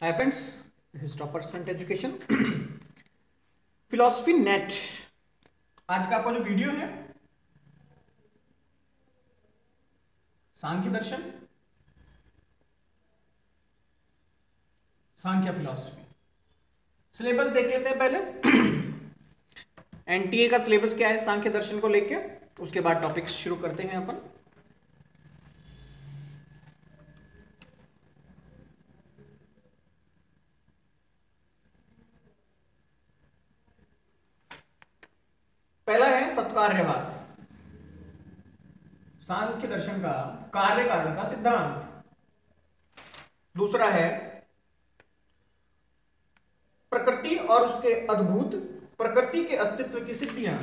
Hi friends, this is toppers front education philosophy net. आज का आपका जो वीडियो है सांख्य दर्शन, सांख्य फिलॉसफी। सिलेबस देख लेते हैं पहले। एनटीए का सिलेबस क्या है सांख्य दर्शन को लेके, उसके बाद टॉपिक्स शुरू करते हैं अपन। पहला है सत्कार्यवाद, सांख्य दर्शन का कार्य कारण का सिद्धांत। दूसरा है प्रकृति और उसके अद्भुत, प्रकृति के अस्तित्व की सिद्धियां।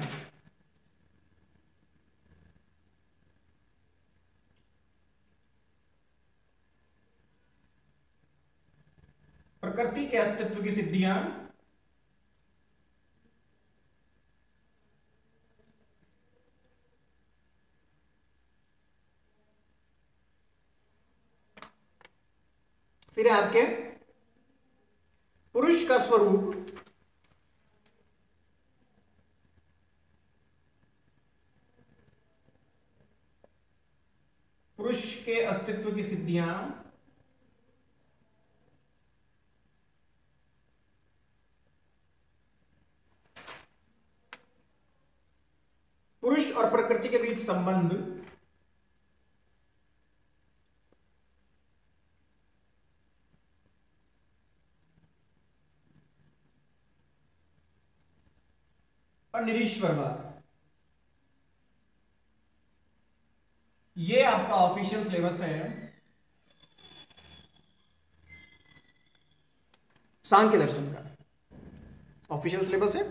प्रकृति के अस्तित्व की सिद्धियां। फिर आपके पुरुष का स्वरूप, पुरुष के अस्तित्व की सिद्धियां। पुरुष और प्रकृति के बीच संबंध। और निरीश्वरवाद। ये आपका ऑफिशियल सिलेबस है सांख्य दर्शन का, ऑफिशियल सिलेबस है।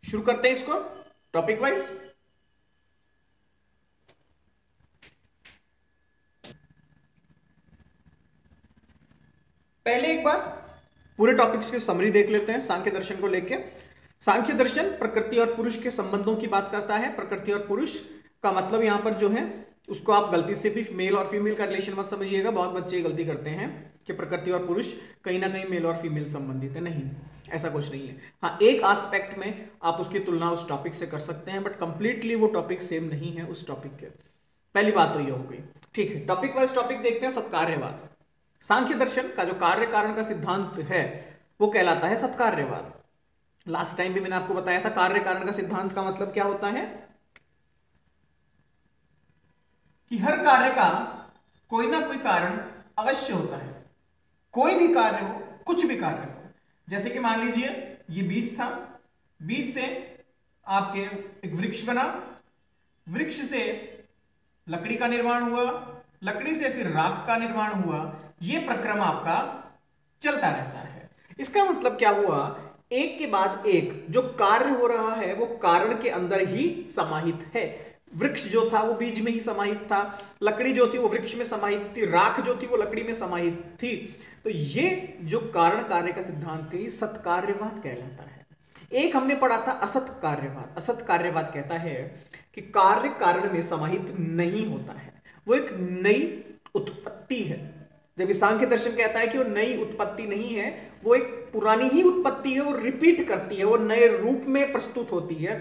शुरू करते हैं इसको टॉपिक वाइज। पहले एक बार पूरे टॉपिक्स की समरी देख लेते हैं सांख्य दर्शन को लेके। सांख्य दर्शन प्रकृति और पुरुष के संबंधों की बात करता है। प्रकृति और पुरुष का मतलब यहां पर जो है उसको आप गलती से भी मेल और फीमेल का रिलेशन मत समझिएगा। बहुत बच्चे गलती करते हैं कि प्रकृति और पुरुष कहीं ना कहीं मेल और फीमेल संबंधित है। नहीं, ऐसा कुछ नहीं है। हाँ, एक एस्पेक्ट में आप उसकी तुलना उस टॉपिक से कर सकते हैं, बट कंप्लीटली वो टॉपिक सेम नहीं है उस टॉपिक के। पहली बात तो ये हो गई। ठीक है, टॉपिक वाइज टॉपिक देखते हैं। सत्कार्यवाद, सांख्य दर्शन का जो कार्य कारण का सिद्धांत है वो कहलाता है सत्कार्यवाद। लास्ट टाइम भी मैंने आपको बताया था कार्य कारण का सिद्धांत का मतलब क्या होता है कि हर कार्य का कोई ना कोई कारण अवश्य होता है। कोई भी कार्य हो, कुछ भी कार्य हो, जैसे कि मान लीजिए ये बीज था, बीज से आपके एक वृक्ष बना, वृक्ष से लकड़ी का निर्माण हुआ, लकड़ी से फिर राख का निर्माण हुआ। ये प्रक्रम आपका चलता रहता है। इसका मतलब क्या हुआ, एक के बाद एक जो कार्य हो रहा है वो कारण के अंदर ही समाहित है। वृक्ष जो था वो बीज में ही समाहित था, लकड़ी जो थी वो वृक्ष में समाहित थी, राख जो थी वो लकड़ी में समाहित थी। तो ये जो कारण कार्य का सिद्धांत थी सत्कार्यवाद कहलाता है। एक हमने पढ़ा था असत कार्यवाद। असत कार्यवाद कहता है कि कार्य कारण में समाहित नहीं होता है, वो एक नई उत्पत्ति है। जब सांख्य दर्शन कहता है कि वो नई उत्पत्ति नहीं है, वो एक पुरानी ही उत्पत्ति है, वो रिपीट करती है, वो नए रूप में प्रस्तुत होती है।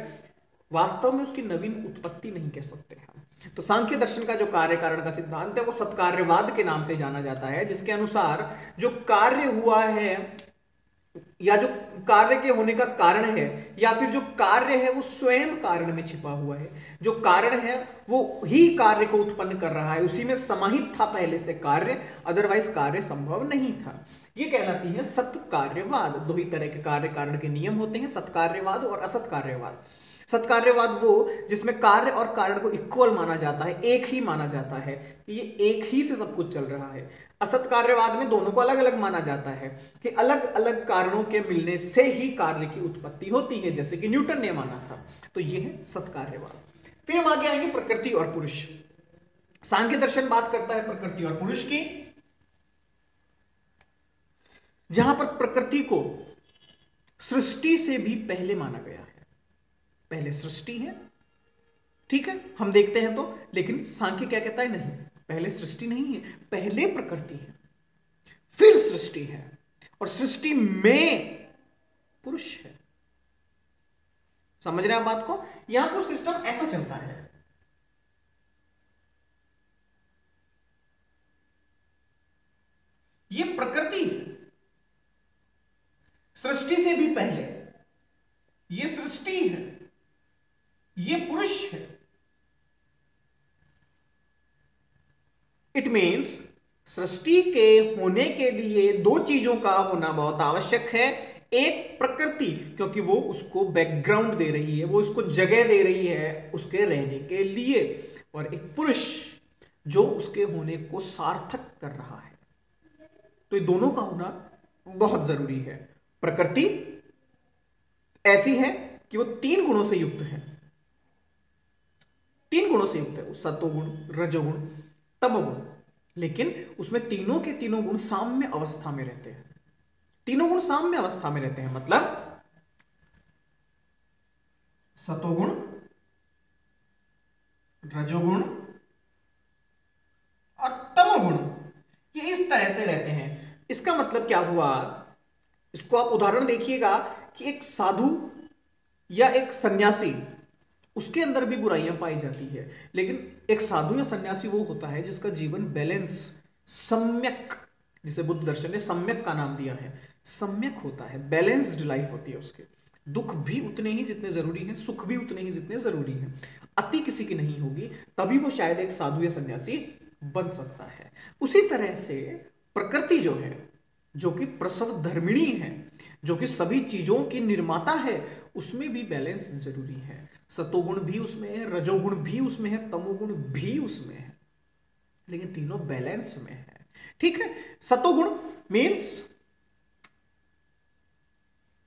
वास्तव में उसकी नवीन उत्पत्ति नहीं कह सकते हम। तो सांख्य दर्शन का जो कार्य कारण का सिद्धांत है वो सत्कार्यवाद के नाम से जाना जाता है, जिसके अनुसार जो कार्य हुआ है या जो कार्य के होने का कारण है या फिर जो कार्य है वो स्वयं कारण में छिपा हुआ है। जो कारण है वो ही कार्य को उत्पन्न कर रहा है, उसी में समाहित था पहले से कार्य, अदरवाइज कार्य संभव नहीं था। ये कहलाती है सत्कार्यवाद। दो ही तरह के कार्य कारण के नियम होते हैं, सत्कार्यवाद और असत्कार्यवाद। सत्कार्यवाद वो जिसमें कार्य और कारण को इक्वल माना जाता है, एक ही माना जाता है, ये एक ही से सब कुछ चल रहा है। असत्कार्यवाद में दोनों को अलग अलग माना जाता है कि अलग अलग कारणों के मिलने से ही कार्य की उत्पत्ति होती है, जैसे कि न्यूटन ने माना था। तो ये है सत्कार्यवाद। फिर हम आगे आएंगे प्रकृति और पुरुष। सांख्य दर्शन बात करता है प्रकृति और पुरुष की, जहां पर प्रकृति को सृष्टि से भी पहले माना गया है। पहले सृष्टि है, ठीक है, हम देखते हैं तो। लेकिन सांख्य क्या कहता है? नहीं, पहले सृष्टि नहीं है, पहले प्रकृति है, फिर सृष्टि है, और सृष्टि में पुरुष है। समझ रहे हैं आप बात को? यहां पर सिस्टम ऐसा चलता है। ये प्रकृति है, सृष्टि से भी पहले। ये सृष्टि है, ये पुरुष है। इट मीन्स सृष्टि के होने के लिए दो चीजों का होना बहुत आवश्यक है। एक प्रकृति, क्योंकि वो उसको बैकग्राउंड दे रही है, वो उसको जगह दे रही है उसके रहने के लिए, और एक पुरुष जो उसके होने को सार्थक कर रहा है। तो ये दोनों का होना बहुत जरूरी है। प्रकृति ऐसी है कि वो 3 गुणों से युक्त है, 3 गुणों से युक्त है, सतोगुण, रजोगुण, तमोगुण। लेकिन उसमें तीनों के तीनों गुण साम्य अवस्था में रहते हैं। तीनों गुण साम्य अवस्था में रहते हैं, मतलब सतोगुण, रजोगुण और तमोगुण, ये इस तरह से रहते हैं। इसका मतलब क्या हुआ? इसको आप उदाहरण देखिएगा कि एक साधु या एक सन्यासी, उसके अंदर भी बुराइयां पाई जाती है, लेकिन एक साधु या सन्यासी वो होता है जिसका जीवन बैलेंस, सम्यक, जिसे बुद्ध दर्शन ने सम्यक का नाम दिया है, सम्यक होता है, बैलेंस्ड लाइफ होती है उसके। दुख भी उतने ही जितने जरूरी हैं, सुख भी उतने ही जितने जरूरी हैं, अति किसी की नहीं होगी, तभी वो शायद एक साधु या सन्यासी बन सकता है। उसी तरह से प्रकृति जो है, जो कि प्रसव धर्मिणी है, जो कि सभी चीजों की निर्माता है, उसमें भी बैलेंस जरूरी है। सतोगुण भी उसमें है, रजोगुण भी उसमें है, तमोगुण भी उसमें है, लेकिन तीनों बैलेंस में है। ठीक है, सतोगुण मीन्स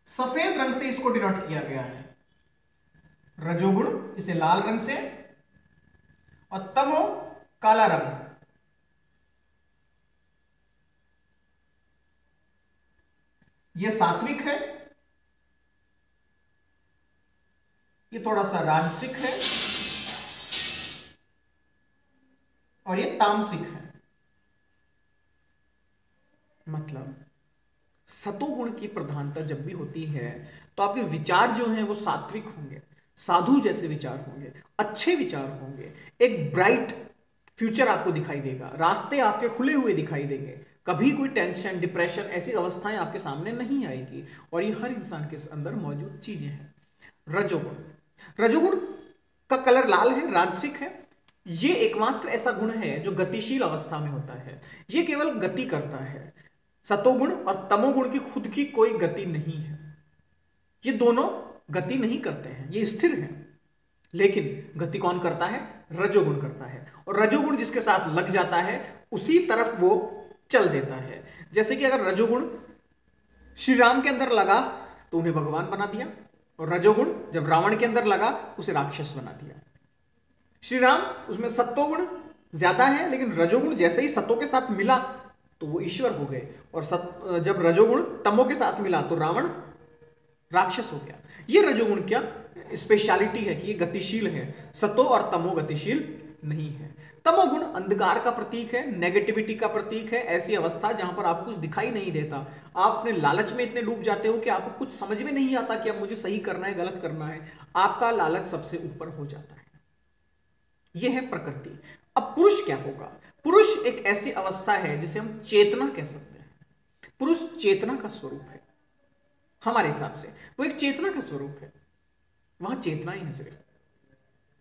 सफेद रंग से इसको डिनोट किया गया है, रजोगुण इसे लाल रंग से, और तमो काला रंग। ये सात्विक है, ये थोड़ा सा राजसिक है, और ये तामसिक है। मतलब सतोगुण की प्रधानता जब भी होती है तो आपके विचार जो हैं वो सात्विक होंगे, साधु जैसे विचार होंगे, अच्छे विचार होंगे, एक ब्राइट फ्यूचर आपको दिखाई देगा, रास्ते आपके खुले हुए दिखाई देंगे, कभी कोई टेंशन, डिप्रेशन, ऐसी अवस्थाएं आपके सामने नहीं आएगी, और ये हर इंसान के अंदर मौजूद चीजें हैं। रजोगुण, रजोगुण का कलर लाल है, राजसिक है। ये एकमात्र ऐसा गुण है जो गतिशील अवस्था में होता है, ये केवल गति करता है। सतोगुण और तमोगुण की खुद की कोई गति नहीं है, ये दोनों गति नहीं करते हैं, ये स्थिर हैं। लेकिन गति कौन करता है? रजोगुण करता है, और रजोगुण जिसके साथ लग जाता है उसी तरफ वो चल देता है। जैसे कि अगर रजोगुण श्री राम के अंदर लगा तो उन्हें भगवान बना दिया, और रजोगुण जब रावण के अंदर लगा उसे राक्षस बना दिया। श्री राम, उसमें सत्वगुण ज्यादा है, लेकिन रजोगुण जैसे ही सत्व के साथ मिला तो वो ईश्वर हो गए, और जब रजोगुण तमो के साथ मिला तो रावण राक्षस हो गया। ये रजोगुण क्या स्पेशलिटी है कि ये गतिशील है, सतो और तमो गतिशील नहीं है। तमोगुण अंधकार का प्रतीक है, नेगेटिविटी का प्रतीक है, ऐसी अवस्था जहां पर आपको कुछ दिखाई नहीं देता, आप अपने लालच में इतने डूब जाते हो कि आपको कुछ समझ में नहीं आता कि अब मुझे सही करना है, गलत करना है, आपका लालच सबसे ऊपर हो जाता है। यह है प्रकृति। अब पुरुष क्या होगा? पुरुष एक ऐसी अवस्था है जिसे हम चेतना कह सकते हैं। पुरुष चेतना का स्वरूप है, हमारे हिसाब से वो एक चेतना का स्वरूप है, वहां चेतना ही है सिर्फ।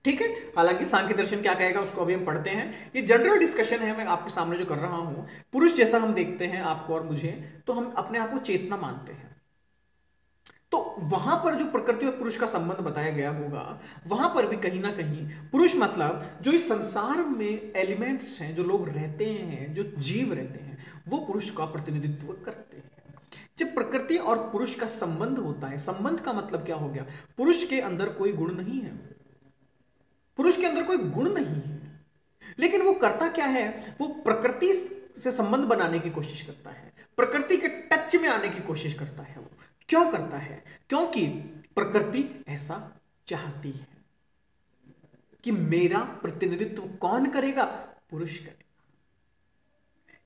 ठीक है, हालांकि सांख्य दर्शन क्या कहेगा उसको अभी हम पढ़ते हैं, ये जनरल डिस्कशन है, मैं आपके सामने जो कर रहा हूं। पुरुष जैसा हम देखते हैं आपको और मुझे, तो हम अपने आप को चेतना मानते हैं। तो वहां पर जो प्रकृति और पुरुष का संबंध बताया गया होगा, वहां पर भी कहीं ना कहीं पुरुष मतलब जो इस संसार में एलिमेंट्स हैं, जो लोग रहते हैं, जो जीव रहते हैं, वो पुरुष का प्रतिनिधित्व करते हैं। जब प्रकृति और पुरुष का संबंध होता है, संबंध का मतलब क्या हो गया? पुरुष के अंदर कोई गुण नहीं है, पुरुष के अंदर कोई गुण नहीं है, लेकिन वो करता क्या है? वो प्रकृति से संबंध बनाने की कोशिश करता है, प्रकृति के टच में आने की कोशिश करता है। वो क्यों करता है? क्योंकि प्रकृति ऐसा चाहती है कि मेरा प्रतिनिधित्व कौन करेगा? पुरुष करेगा।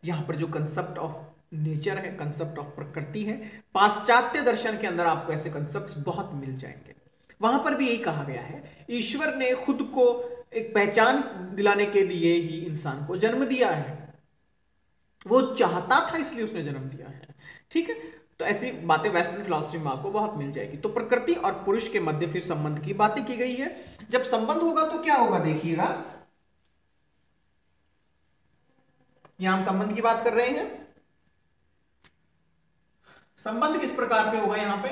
यहां पर जो कंसेप्ट ऑफ नेचर है, कंसेप्ट ऑफ प्रकृति है, पाश्चात्य दर्शन के अंदर आपको ऐसे कंसेप्ट्स बहुत मिल जाएंगे। वहां पर भी यही कहा गया है, ईश्वर ने खुद को एक पहचान दिलाने के लिए ही इंसान को जन्म दिया है। वो चाहता था इसलिए उसने जन्म दिया है। ठीक है, तो ऐसी बातें वेस्टर्न फिलॉसफी में आपको बहुत मिल जाएगी। तो प्रकृति और पुरुष के मध्य फिर संबंध की बातें की गई है। जब संबंध होगा तो क्या होगा, देखिएगा, यहां हम संबंध की बात कर रहे हैं। संबंध किस प्रकार से होगा? यहां पे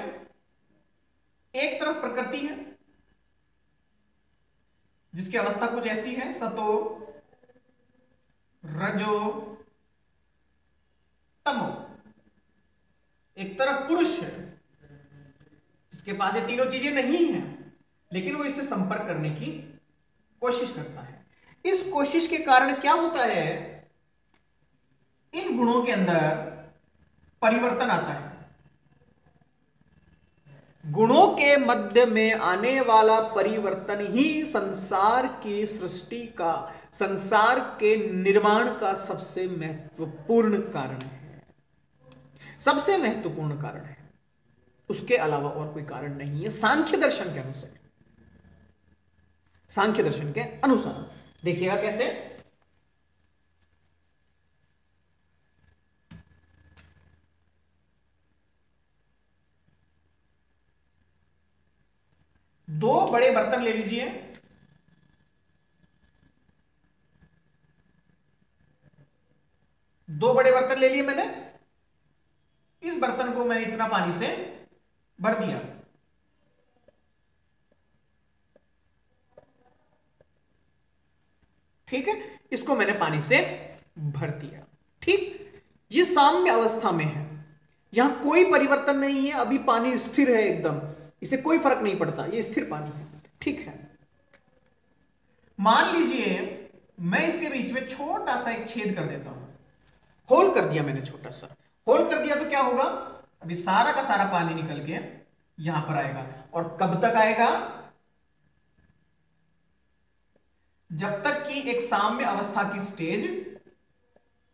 एक तरफ प्रकृति है जिसकी अवस्था कुछ ऐसी है, सतो रजो तमो। एक तरफ पुरुष है जिसके पास ये तीनों चीजें नहीं है, लेकिन वो इससे संपर्क करने की कोशिश करता है। इस कोशिश के कारण क्या होता है, इन गुणों के अंदर परिवर्तन आता है। गुणों के मध्य में आने वाला परिवर्तन ही संसार की सृष्टि का, संसार के निर्माण का सबसे महत्वपूर्ण कारण है, सबसे महत्वपूर्ण कारण है। उसके अलावा और कोई कारण नहीं है सांख्य दर्शन के अनुसार। सांख्य दर्शन के अनुसार देखिएगा कैसे। दो बड़े बर्तन ले लीजिए, दो बड़े बर्तन ले लिए मैंने। इस बर्तन को मैंने इतना पानी से भर दिया। ठीक है, इसको मैंने पानी से भर दिया। ठीक, ये साम्य अवस्था में है, यहां कोई परिवर्तन नहीं है, अभी पानी स्थिर है एकदम, इसे कोई फर्क नहीं पड़ता, ये स्थिर पानी है। ठीक है, मान लीजिए मैं इसके बीच में छोटा सा एक छेद कर देता हूं, होल कर दिया मैंने, छोटा सा होल कर दिया, तो क्या होगा, अभी सारा का सारा पानी निकल के यहां पर आएगा। और कब तक आएगा? जब तक कि एक साम्य अवस्था की स्टेज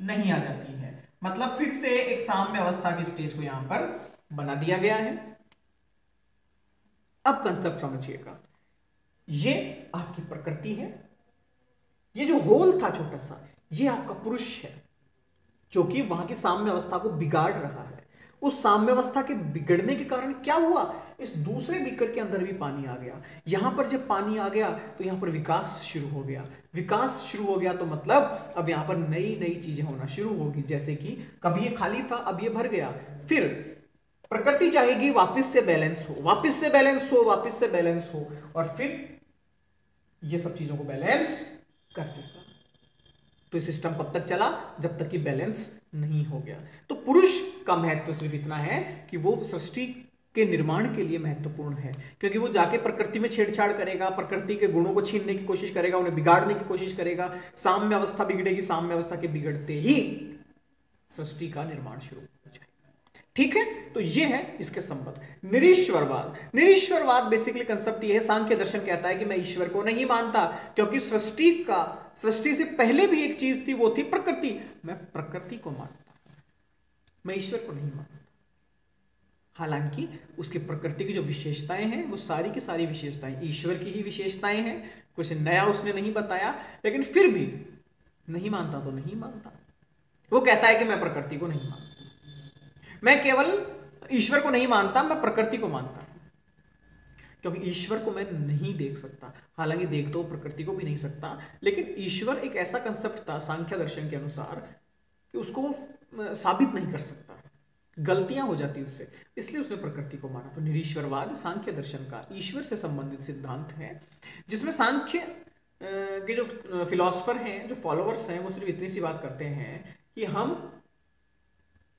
नहीं आ जाती है। मतलब फिर से एक साम्य अवस्था की स्टेज को यहां पर बना दिया गया है। अब कंसेप्ट समझिएगा, ये आपकी प्रकृति है, ये जो होल था छोटा सा, ये आपका पुरुष है, जो कि वहां की साम्य अवस्था को बिगाड़ रहा है। उस साम्य अवस्था के बिगड़ने के कारण क्या हुआ, इस दूसरे बीकर के अंदर भी पानी आ गया। यहां पर जब पानी आ गया तो यहां पर विकास शुरू हो गया। विकास शुरू हो गया तो मतलब अब यहां पर नई नई चीजें होना शुरू होगी, जैसे कि कभी ये खाली था, अब ये भर गया। फिर प्रकृति चाहेगी वापस से बैलेंस हो, वापस से बैलेंस हो, वापस से बैलेंस हो, और फिर ये सब चीजों को बैलेंस कर देगा। तो सिस्टम कब तक चला, जब तक कि बैलेंस नहीं हो गया। तो पुरुष का महत्व सिर्फ इतना है कि वो सृष्टि के निर्माण के लिए महत्वपूर्ण है, क्योंकि वो जाके प्रकृति में छेड़छाड़ करेगा, प्रकृति के गुणों को छीनने की कोशिश करेगा, उन्हें बिगाड़ने की कोशिश करेगा। साम्य अवस्था बिगड़ेगी, साम्य अवस्था के बिगड़ते ही सृष्टि का निर्माण शुरू हो जाएगा। ठीक है, तो ये है इसके संबंध। निरीश्वरवाद, निरीश्वरवाद बेसिकली कंसेप्ट ये है, सांख्य दर्शन कहता है कि मैं ईश्वर को नहीं मानता, क्योंकि सृष्टि से पहले भी एक चीज थी, वो थी प्रकृति। मैं प्रकृति को मानता हूं, मैं ईश्वर को नहीं मानता। हालांकि उसकी प्रकृति की जो विशेषताएं हैं, वो सारी की सारी विशेषताएं ईश्वर की ही विशेषताएं हैं, कुछ नया उसने नहीं बताया। लेकिन फिर भी नहीं मानता तो नहीं मानता। वो कहता है कि मैं प्रकृति को नहीं मानता, मैं केवल ईश्वर को नहीं मानता, मैं प्रकृति को मानता हूं, क्योंकि ईश्वर को मैं नहीं देख सकता। हालांकि देख तो प्रकृति को भी नहीं सकता, लेकिन ईश्वर एक ऐसा कंसेप्ट था सांख्य दर्शन के अनुसार कि उसको वो साबित नहीं कर सकता, गलतियां हो जाती उससे, इसलिए उसने प्रकृति को माना। तो निरीश्वरवाद सांख्य दर्शन का ईश्वर से संबंधित सिद्धांत है, जिसमें सांख्य के जो फिलोसफर हैं, जो फॉलोअर्स हैं, वो सिर्फ इतनी सी बात करते हैं कि हम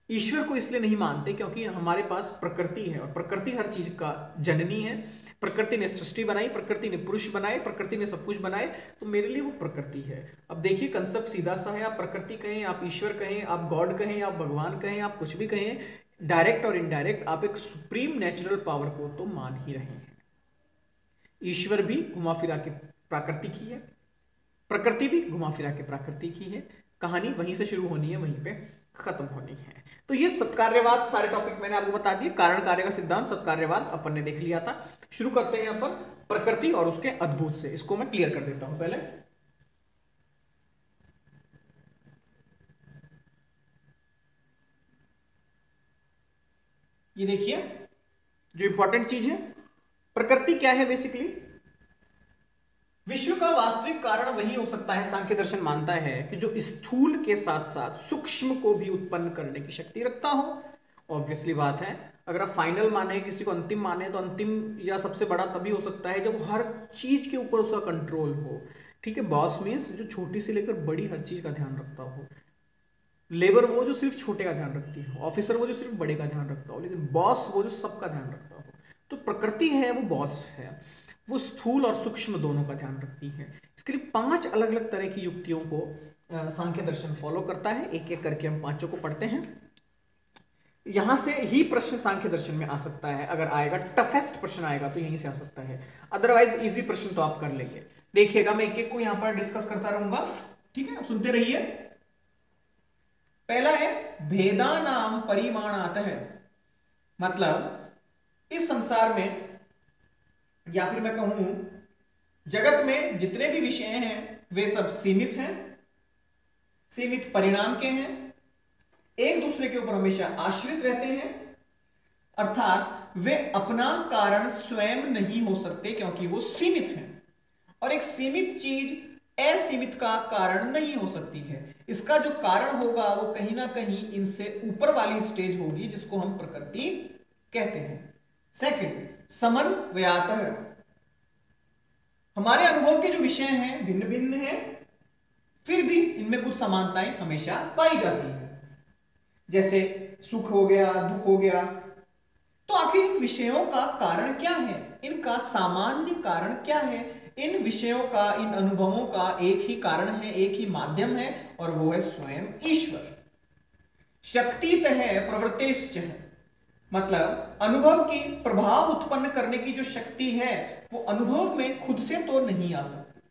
ईश्वर को इसलिए नहीं मानते क्योंकि हमारे पास प्रकृति है, और प्रकृति हर चीज का जननी है। प्रकृति ने सृष्टि बनाई, प्रकृति ने पुरुष बनाए, प्रकृति ने सब कुछ बनाए, तो मेरे लिए वो प्रकृति है। अब देखिए कंसेप्ट सीधा सा है, आप प्रकृति कहें, आप ईश्वर कहें, आप गॉड कहें, आप भगवान कहें, आप कुछ भी कहें, डायरेक्ट और इनडायरेक्ट आप एक सुप्रीम नेचुरल पावर को तो मान ही रहे हैं। ईश्वर भी घुमा फिरा के प्राकृतिक ही है, प्रकृति भी घुमा फिरा के प्राकृतिक ही है, कहानी वहीं से शुरू होनी है, वहीं पे खत्म होनी है। तो ये सत्कार्यवाद सारे टॉपिक मैंने आपको बता दिए, कारण कार्य का सिद्धांत सत्कार्यवाद अपन ने देख लिया था। शुरू करते हैं अपन प्रकृति और उसके अद्भुत से, इसको मैं क्लियर कर देता हूं पहले। ये देखिए जो इंपॉर्टेंट चीज है, प्रकृति क्या है बेसिकली, विश्व का वास्तविक कारण वही हो सकता है, सांख्य दर्शन मानता है कि जो स्थूल के साथ साथ सूक्ष्म को भी उत्पन्न करने की शक्ति रखता हो। ऑब्वियसली बात है, अगर आप फाइनल माने, किसी को अंतिम माने, तो अंतिम या सबसे बड़ा तभी हो सकता है जब हर चीज के ऊपर उसका कंट्रोल हो। ठीक है, बॉस मीन्स जो छोटी से लेकर बड़ी हर चीज का ध्यान रखता हो, लेबर वो जो सिर्फ छोटे का ध्यान रखती है, ऑफिसर वो जो सिर्फ बड़े का ध्यान रखता हो, लेकिन बॉस वो जो सबका ध्यान रखता हो। तो प्रकृति है वो बॉस है, वो स्थूल और सूक्ष्म दोनों का ध्यान रखती है। इसके लिए 5 अलग अलग तरह की युक्तियों को सांख्य दर्शन फॉलो करता है। एक एक करके हम 5 को पढ़ते हैं। यहां से ही प्रश्न सांख्य दर्शन में आ सकता है, अगर आएगा टफेस्ट प्रश्न आएगा तो यहीं से आ सकता है, अदरवाइज इजी प्रश्न तो आप कर लेंगे। देखिएगा मैं एक एक को यहां पर डिस्कस करता रहूंगा, ठीक है, सुनते रहिए। पहला है भेदानाम परिमाणातः, मतलब इस संसार में या फिर मैं कहूं जगत में जितने भी विषय हैं वे सब सीमित हैं, सीमित परिणाम के हैं, एक दूसरे के ऊपर हमेशा आश्रित रहते हैं, अर्थात वे अपना कारण स्वयं नहीं हो सकते क्योंकि वो सीमित हैं, और एक सीमित चीज असीमित का कारण नहीं हो सकती है। इसका जो कारण होगा वो कहीं ना कहीं इनसे ऊपर वाली स्टेज होगी जिसको हम प्रकृति कहते हैं। सेकंड, समन्वयातः, हमारे अनुभव के जो विषय हैं भिन्न भिन्न हैं, फिर भी इनमें कुछ समानताएं हमेशा पाई जाती हैं, जैसे सुख हो गया, दुख हो गया। तो आखिर इन विषयों का कारण क्या है, इनका सामान्य कारण क्या है? इन विषयों का, इन अनुभवों का एक ही कारण है, एक ही माध्यम है, और वो है स्वयं ईश्वर। शक्तितः प्रवृत्तिश्च, मतलब अनुभव की प्रभाव उत्पन्न करने की जो शक्ति है वो अनुभव में खुद से तो नहीं आ सकती,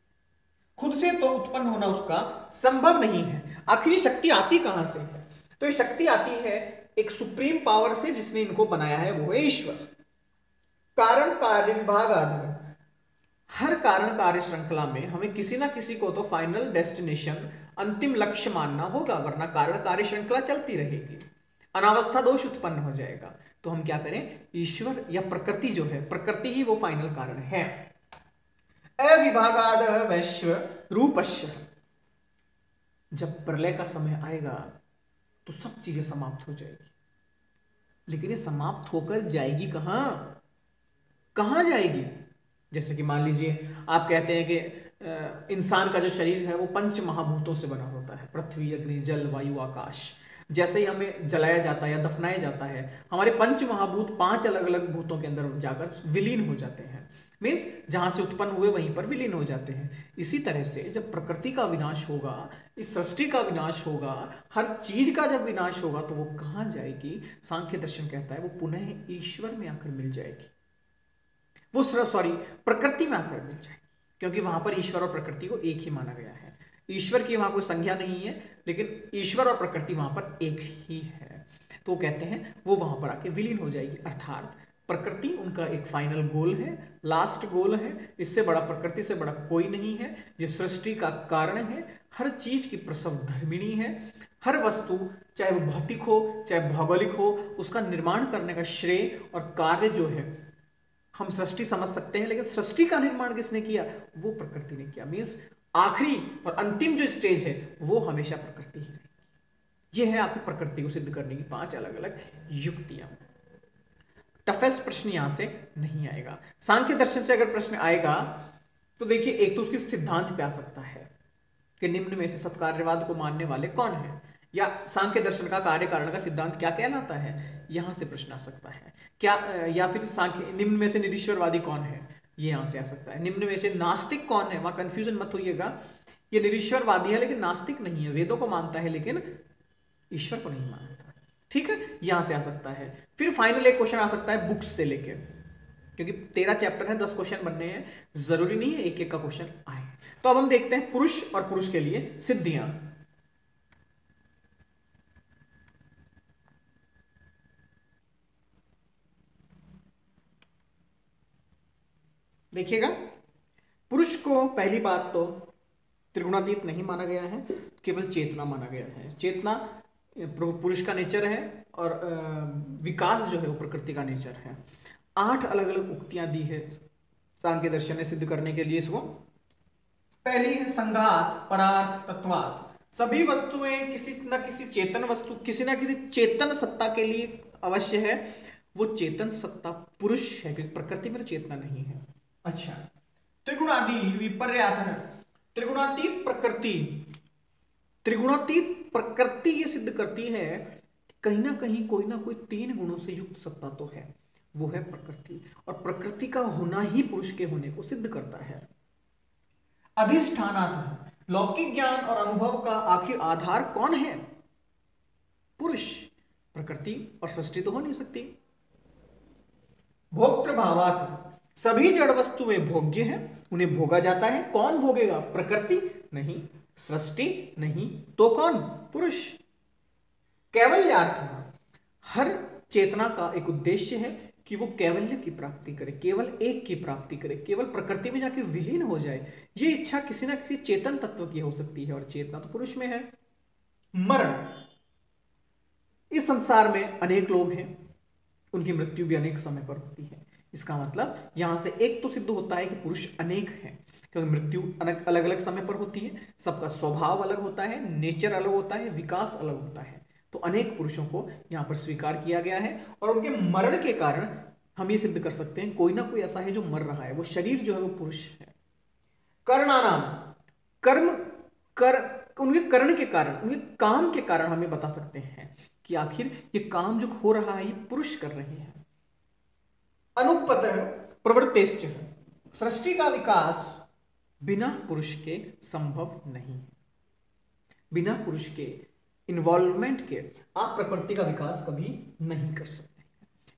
खुद से तो उत्पन्न होना उसका संभव नहीं है। आखिर ये शक्ति आती कहां से है? तो ये शक्ति आती है एक सुप्रीम पावर से जिसने इनको बनाया है, वो है ईश्वर। कारण कार्य विभाग आदि, हर कारण कार्य श्रृंखला में हमें किसी ना किसी को तो फाइनल डेस्टिनेशन, अंतिम लक्ष्य मानना होगा, वरना कारण कार्य श्रृंखला चलती रहेगी, अनावस्था दोष उत्पन्न हो जाएगा। तो हम क्या करें, ईश्वर या प्रकृति जो है, प्रकृति ही वो फाइनल कारण है। अविभागाद वैश्व रूपश्य, जब प्रलय का समय आएगा तो सब चीजें समाप्त हो जाएगी, लेकिन ये समाप्त होकर जाएगी कहां, कहां जाएगी? जैसे कि मान लीजिए आप कहते हैं कि इंसान का जो शरीर है वो 5 महाभूतों से बना होता है, पृथ्वी, अग्नि, जल, वायु, आकाश। जैसे ही हमें जलाया जाता है या दफनाया जाता है, हमारे 5 महाभूत 5 अलग अलग भूतों के अंदर जाकर विलीन हो जाते हैं, मीन्स जहां से उत्पन्न हुए वहीं पर विलीन हो जाते हैं। इसी तरह से जब प्रकृति का विनाश होगा, इस सृष्टि का विनाश होगा, हर चीज का जब विनाश होगा, तो वो कहां जाएगी? सांख्य दर्शन कहता है वो पुनः ईश्वर में आकर मिल जाएगी, वो प्रकृति में आकर मिल जाएगी, क्योंकि वहां पर ईश्वर और प्रकृति को एक ही माना गया है। ईश्वर की वहां कोई संज्ञा नहीं है, लेकिन ईश्वर और प्रकृति वहां पर एक ही है। तो कहते हैं वो वहां पर आके विलीन हो जाएगी, अर्थात प्रकृति उनका एक फाइनल गोल है, लास्ट गोल है। इससे बड़ा, प्रकृति से बड़ा कोई नहीं है। ये सृष्टि का कारण है, हर चीज की प्रसव धर्मिणी है। हर वस्तु, चाहे वो भौतिक हो चाहे भौगोलिक हो, उसका निर्माण करने का श्रेय और कार्य जो है हम सृष्टि समझ सकते हैं, लेकिन सृष्टि का निर्माण किसने किया? वो प्रकृति ने किया। मीन्स आखिरी और अंतिम जो स्टेज है वो हमेशा प्रकृति ही रहेगी। ये है आपकी प्रकृति को सिद्ध करने की 5 अलग अलग युक्तियां। टफेस्ट प्रश्न यहां से नहीं आएगा। सांख्य दर्शन से अगर प्रश्न आएगा तो देखिए, एक तो उसकी सिद्धांत पे आ सकता है कि निम्न में से सत्कार्यवाद को मानने वाले कौन है, या सांख्य दर्शन का कार्य कारण का सिद्धांत क्या कहलाता है, यहां से प्रश्न आ सकता है क्या। या फिर सांख्य निम्न में से निरीश्वरवादी कौन है, ये यहां से आ सकता है। निम्न में से नास्तिक कौन है, वहां कंफ्यूजन मत होइएगा, ये निरीश्वरवादी है लेकिन नास्तिक नहीं है, वेदों को मानता है लेकिन ईश्वर को नहीं मानता। ठीक है, यहां से आ सकता है। फिर फाइनल एक क्वेश्चन आ सकता है बुक्स से लेके, क्योंकि 13 चैप्टर है, 10 क्वेश्चन बनने हैं, जरूरी नहीं है एक एक का क्वेश्चन आए। तो अब हम देखते हैं पुरुष और पुरुष के लिए सिद्धियां। देखिएगा, पुरुष को पहली बात तो त्रिगुणातीत नहीं माना गया है, केवल चेतना माना गया है। चेतना पुरुष का नेचर है और विकास जो है वो प्रकृति का नेचर है। 8 अलग अलग उक्तियां दी है सांख्य दर्शन ने सिद्ध करने के लिए इसको। पहली है संघात परार्थ तत्वात्, सभी वस्तुएं किसी न किसी चेतन वस्तु, किसी न किसी चेतन सत्ता के लिए अवश्य है। वो चेतन सत्ता पुरुष है, क्योंकि प्रकृति में चेतना नहीं है। अच्छा, त्रिगुणादि विपर्याथ, त्रिगुणातीत प्रकृति, त्रिगुणातीत प्रकृति ये सिद्ध करती है कि कहीं ना कहीं कोई ना कोई 3 गुणों से युक्त सत्ता तो है, वो है प्रकृति, और प्रकृति का होना ही पुरुष के होने को सिद्ध करता है। अधिष्ठानात्, लौकिक ज्ञान और अनुभव का आखिर आधार कौन है? पुरुष। प्रकृति और सृष्टि तो हो नहीं सकती। भोक्तृभावात्, सभी जड़ वस्तुएं भोग्य हैं, उन्हें भोगा जाता है। कौन भोगेगा? प्रकृति नहीं, सृष्टि नहीं, तो कौन? पुरुष। कैवल्यार्थ, हर चेतना का एक उद्देश्य है कि वो कैवल्य की प्राप्ति करे, केवल एक की प्राप्ति करे, केवल प्रकृति में जाके विलीन हो जाए। ये इच्छा किसी ना किसी चेतन तत्व की हो सकती है, और चेतना तो पुरुष में है। मरण, इस संसार में अनेक लोग हैं, उनकी मृत्यु भी अनेक समय पर होती है। इसका मतलब यहां से एक तो सिद्ध होता है कि पुरुष अनेक हैं, क्योंकि मृत्यु अलग अलग समय पर होती है, सबका स्वभाव अलग होता है, नेचर अलग होता है, विकास अलग होता है। तो अनेक पुरुषों को यहां पर स्वीकार किया गया है, और उनके मरण के कारण हम ये सिद्ध कर सकते हैं कोई ना कोई ऐसा है जो मर रहा है, वो शरीर जो है वो पुरुष है। कर्णानाम, कर्म कर, उनके कर्ण के कारण, उनके काम के कारण हमें बता सकते हैं कि आखिर ये काम जो हो रहा है ये पुरुष कर रहे हैं। अनुपतः प्रवृत्तिश्च, सृष्टि का विकास बिना पुरुष के संभव नहीं। बिना पुरुष के इन्वॉल्वमेंट के आप प्रकृति का विकास कभी नहीं कर सकते।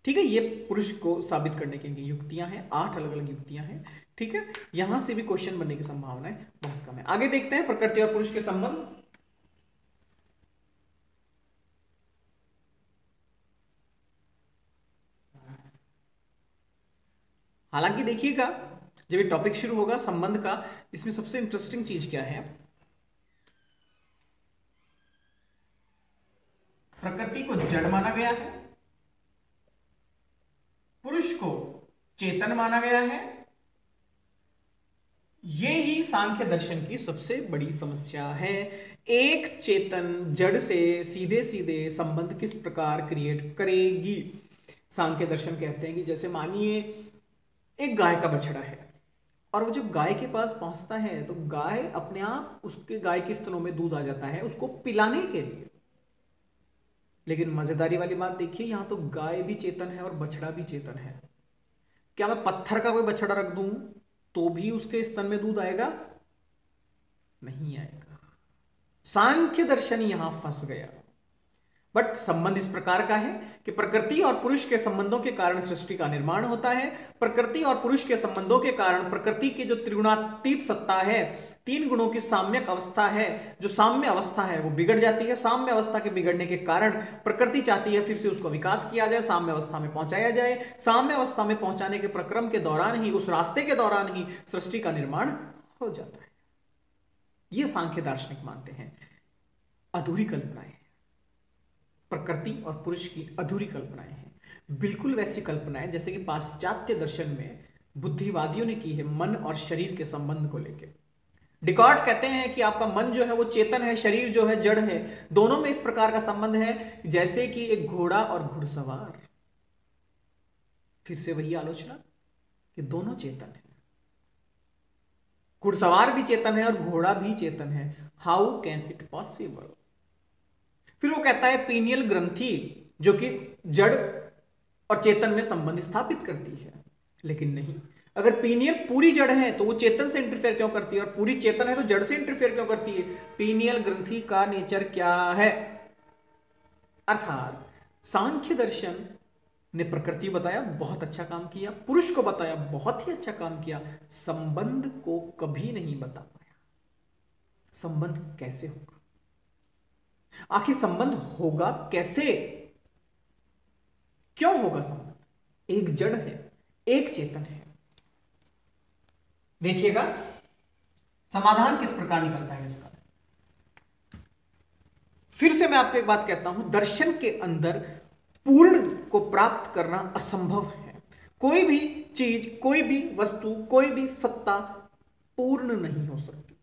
ठीक है, ये पुरुष को साबित करने की युक्तियां हैं, 8 अलग अलग युक्तियां हैं। ठीक है, यहां से भी क्वेश्चन बनने की संभावना बहुत कम है। आगे देखते हैं प्रकृति और पुरुष के संबंध। हालांकि देखिएगा, जब ये टॉपिक शुरू होगा संबंध का, इसमें सबसे इंटरेस्टिंग चीज क्या है? प्रकृति को जड़ माना गया है, पुरुष को चेतन माना गया है। ये ही सांख्य दर्शन की सबसे बड़ी समस्या है। एक चेतन जड़ से सीधे सीधे संबंध किस प्रकार क्रिएट करेगी? सांख्य दर्शन कहते हैं कि जैसे मानिए एक गाय का बछड़ा है, और वो जब गाय के पास पहुंचता है तो गाय अपने आप, उसके गाय के स्तनों में दूध आ जाता है उसको पिलाने के लिए। लेकिन मजेदारी वाली बात देखिए, यहां तो गाय भी चेतन है और बछड़ा भी चेतन है। क्या मैं पत्थर का कोई बछड़ा रख दूं तो भी उसके स्तन में दूध आएगा? नहीं आएगा। सांख्य दर्शन यहां फंस गया। बट संबंध इस प्रकार का है कि प्रकृति और पुरुष के संबंधों के कारण सृष्टि का निर्माण होता है। प्रकृति और पुरुष के संबंधों के कारण प्रकृति की जो त्रिगुणातीत सत्ता है, 3 गुणों की साम्यक अवस्था है, जो साम्य अवस्था है वो बिगड़ जाती है। साम्य अवस्था के बिगड़ने के कारण प्रकृति चाहती है फिर से उसको विकास किया जाए, साम्य अवस्था में पहुंचाया जाए। साम्य अवस्था में पहुंचाने के प्रक्रम के दौरान ही, उस रास्ते के दौरान ही सृष्टि का निर्माण हो जाता है। ये सांख्य दार्शनिक मानते हैं अधूरी कल्पनाएं, प्रकृति और पुरुष की अधूरी कल्पनाएं हैं। बिल्कुल वैसी कल्पनाएं जैसे कि पाश्चात्य दर्शन में बुद्धिवादियों ने की है मन और शरीर के संबंध को लेकर। डिकॉर्ट कहते हैं कि आपका मन जो है वो चेतन है, शरीर जो है जड़ है। दोनों में इस प्रकार का संबंध है जैसे कि एक घोड़ा और घुड़सवार। फिर से वही आलोचना कि दोनों चेतन है, घुड़सवार भी चेतन है और घोड़ा भी चेतन है। How can it possible? फिर वो कहता है पीनियल ग्रंथि जो कि जड़ और चेतन में संबंध स्थापित करती है। लेकिन नहीं, अगर पीनियल पूरी जड़ है तो वो चेतन से इंटरफेयर क्यों करती है, और पूरी चेतन है तो जड़ से इंटरफेयर क्यों करती है? पीनियल ग्रंथि का नेचर क्या है? अर्थात सांख्य दर्शन ने प्रकृति बताया, बहुत अच्छा काम किया, पुरुष को बताया, बहुत ही अच्छा काम किया, संबंध को कभी नहीं बता पाया। संबंध कैसे होगा? आखिर संबंध होगा कैसे? क्यों होगा संबंध? एक जड़ है, एक चेतन है। देखिएगा समाधान किस प्रकार निकलता है इसका। फिर से मैं आपको एक बात कहता हूं, दर्शन के अंदर पूर्ण को प्राप्त करना असंभव है। कोई भी चीज, कोई भी वस्तु, कोई भी सत्ता पूर्ण नहीं हो सकती।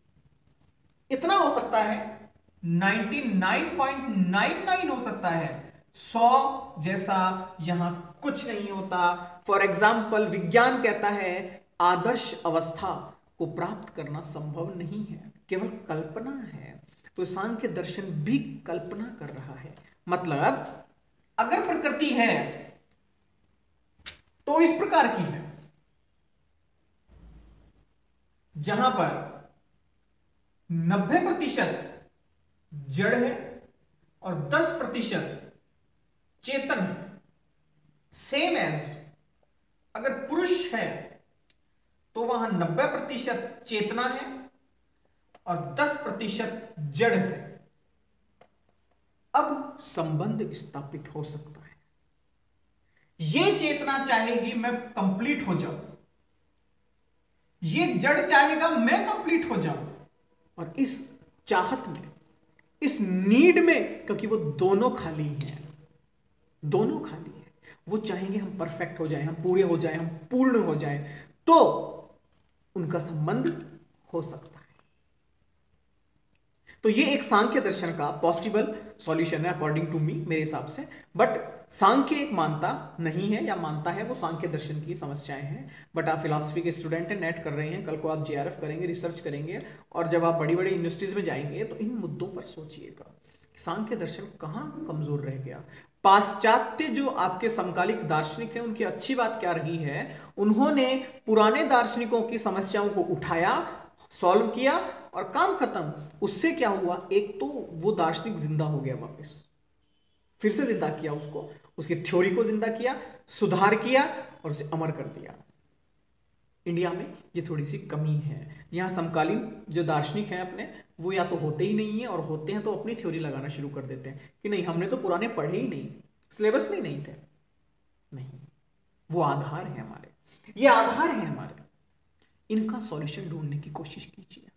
इतना हो सकता है 99.99 हो सकता है, 100 जैसा यहां कुछ नहीं होता। फॉर एग्जाम्पल विज्ञान कहता है आदर्श अवस्था को प्राप्त करना संभव नहीं है, केवल कल्पना है। तो सांख्य दर्शन भी कल्पना कर रहा है। मतलब अगर प्रकृति है तो इस प्रकार की है, जहां पर 90% जड़ है और 10% चेतन है। सेम एज अगर पुरुष है तो वहां 90% चेतना है और 10% जड़ है। अब संबंध स्थापित हो सकता है। यह चेतना चाहेगी मैं कंप्लीट हो जाऊं, यह जड़ चाहेगा मैं कंप्लीट हो जाऊं। और इस चाहत में, इस नीड में, क्योंकि वो दोनों खाली हैं, दोनों खाली हैं, वो चाहेंगे हम परफेक्ट हो जाएं, हम पूरे हो जाएं, हम पूर्ण हो जाएं, तो उनका संबंध हो सकता है। तो ये एक सांख्य दर्शन का पॉसिबल सॉल्यूशन है अकॉर्डिंग टू मी, मेरे हिसाब से। बट सांख्य एक मानता नहीं है, या मानता है, वो सांख्य दर्शन की समस्याएं हैं। बट आप फिलॉसफी के स्टूडेंट हैं, नेट कर रहे हैं, कल को आप जेआरएफ करेंगे, रिसर्च करेंगे, और जब आप बड़ी बड़ी यूनिवर्सिटीज में जाएंगे तो इन मुद्दों पर सोचिएगा। सांख्य दर्शन कहां कमजोर रह गया? पाश्चात्य जो आपके समकालिक दार्शनिक हैं, उनकी अच्छी बात क्या रही है, उन्होंने पुराने दार्शनिकों की समस्याओं को उठाया, सॉल्व किया और काम खत्म। उससे क्या हुआ, एक तो वो दार्शनिक जिंदा हो गया, वापस फिर से जिंदा किया उसको, उसकी थ्योरी को जिंदा किया, सुधार किया और उसे अमर कर दिया। इंडिया में ये थोड़ी सी कमी है। यहाँ समकालीन जो दार्शनिक हैं अपने, वो या तो होते ही नहीं है, और होते हैं तो अपनी थ्योरी लगाना शुरू कर देते हैं कि नहीं हमने तो पुराने पढ़े ही नहीं, सिलेबस में ही नहीं थे। नहीं, वो आधार है हमारे, ये आधार है हमारे। इनका सॉल्यूशन ढूंढने की कोशिश कीजिए।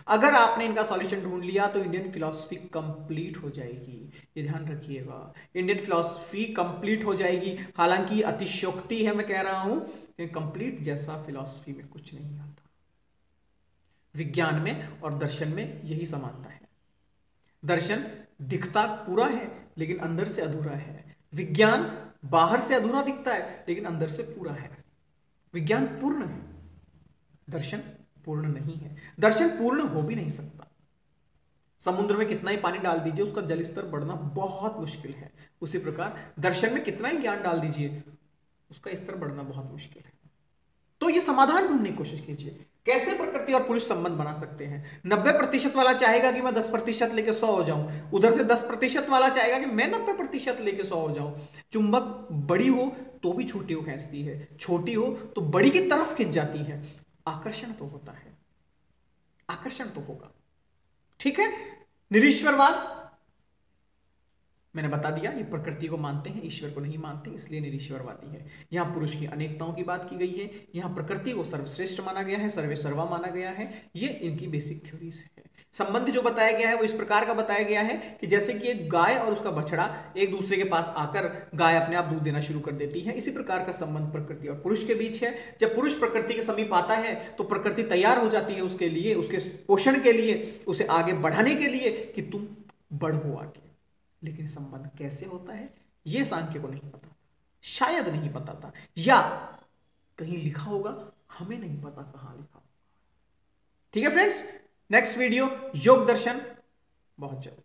अगर आपने इनका सॉल्यूशन ढूंढ लिया तो इंडियन फिलॉसफी कंप्लीट हो जाएगी। ये ध्यान रखिएगा, इंडियन फिलॉसफी कंप्लीट हो जाएगी। हालांकि अतिशयोक्ति है मैं कह रहा हूं कि कंप्लीट जैसा फिलॉसफी में कुछ नहीं आता। विज्ञान में और दर्शन में यही समानता है। दर्शन दिखता पूरा है लेकिन अंदर से अधूरा है। विज्ञान बाहर से अधूरा दिखता है लेकिन अंदर से पूरा है। विज्ञान पूर्ण है, दर्शन पूर्ण नहीं है। दर्शन पूर्ण हो भी नहीं सकता। समुद्र में कितना ही पानी डाल दीजिए, उसका जल स्तर बढ़ना बहुत मुश्किल है। उसी प्रकार दर्शन में कितना ही ज्ञान डाल दीजिए, उसका स्तर बढ़ना बहुत मुश्किल है। तो ये समाधान ढूंढने की कोशिश कीजिए, कैसे प्रकृति और पुरुष संबंध बना सकते हैं। 90% वाला चाहेगा कि मैं 10% लेके 100 हो जाऊं, उधर से 10% वाला चाहेगा कि मैं 90% लेके 100 हो जाऊं। चुंबक बड़ी हो तो भी छोटी को खींचती है, छोटी हो तो बड़ी की तरफ खिंच जाती है। आकर्षण तो होता है, आकर्षण तो होगा। ठीक है। निरीश्वरवाद मैंने बता दिया, ये प्रकृति को मानते हैं, ईश्वर को नहीं मानते, इसलिए निरीश्वरवादी है। यहां पुरुष की अनेकताओं की बात की गई है, यहां प्रकृति को सर्वश्रेष्ठ माना गया है, सर्वे सर्वा माना गया है। ये इनकी बेसिक थ्योरीज है। संबंध जो बताया गया है वो इस प्रकार का बताया गया है कि जैसे कि एक गाय और उसका बछड़ा एक दूसरे के पास आकर गाय अपने आप दूध देना शुरू कर देती है, इसी प्रकार का संबंध प्रकृति और पुरुष के बीच है। जब पुरुष प्रकृति के समीप आता है तो प्रकृति तैयार हो जाती है उसके लिए, उसके पोषण के लिए, उसे आगे बढ़ाने के लिए कि तुम बढ़ो आगे। लेकिन संबंध कैसे होता है यह सांख्य को नहीं पता, शायद नहीं पता था, या कहीं लिखा होगा, हमें नहीं पता कहां लिखा होगा। ठीक है फ्रेंड्स, नेक्स्ट वीडियो योग दर्शन बहुत जल्द।